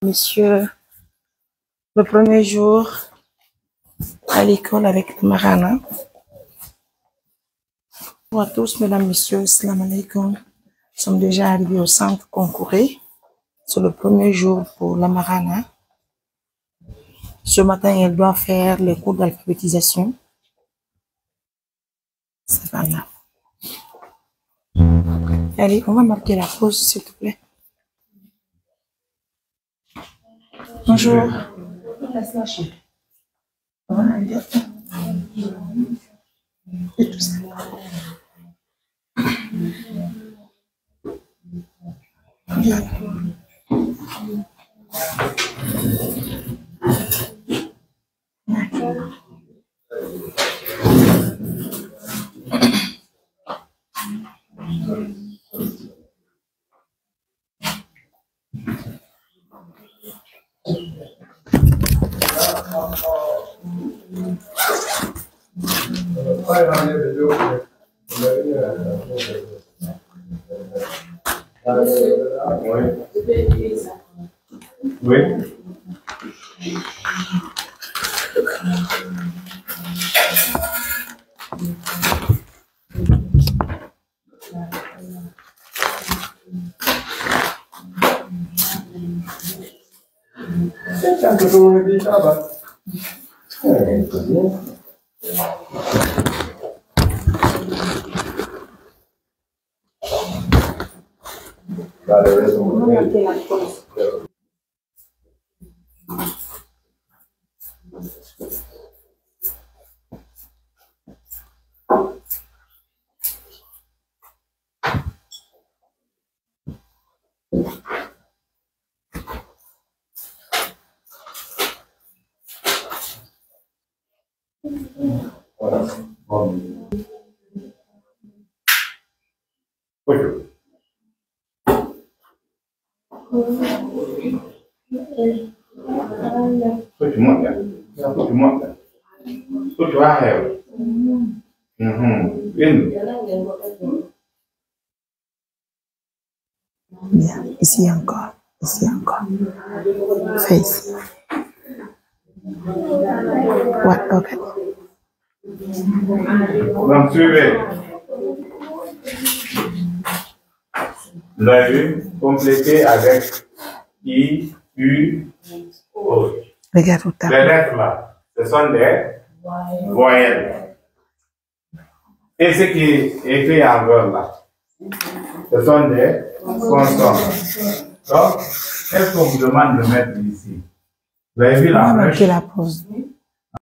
Monsieur, le premier jour à l'école avec Marana. Bonjour à tous, mesdames, messieurs, salam alaikum. Nous sommes déjà arrivés au centre Concouré. C'est le premier jour pour la Marana. Ce matin, elle doit faire les cours d'alphabétisation. C'est pas grave. Allez, on va marquer la pause, s'il te plaît. Bonjour. Et tout ça. Bien. Oui. Bien, ici encore, ici encore. Fais ici. Ouais, ok. Donc, suivez. Vous avez vu, compléter avec I, U, O. Regarde où Les lettres là, ce sont des voyelles. Et ce qui est écrit en vert là, ce sont des consonnes. Donc, qu'est-ce qu'on vous demande de mettre ici? Vous avez vu on la va flèche? marquer la pause.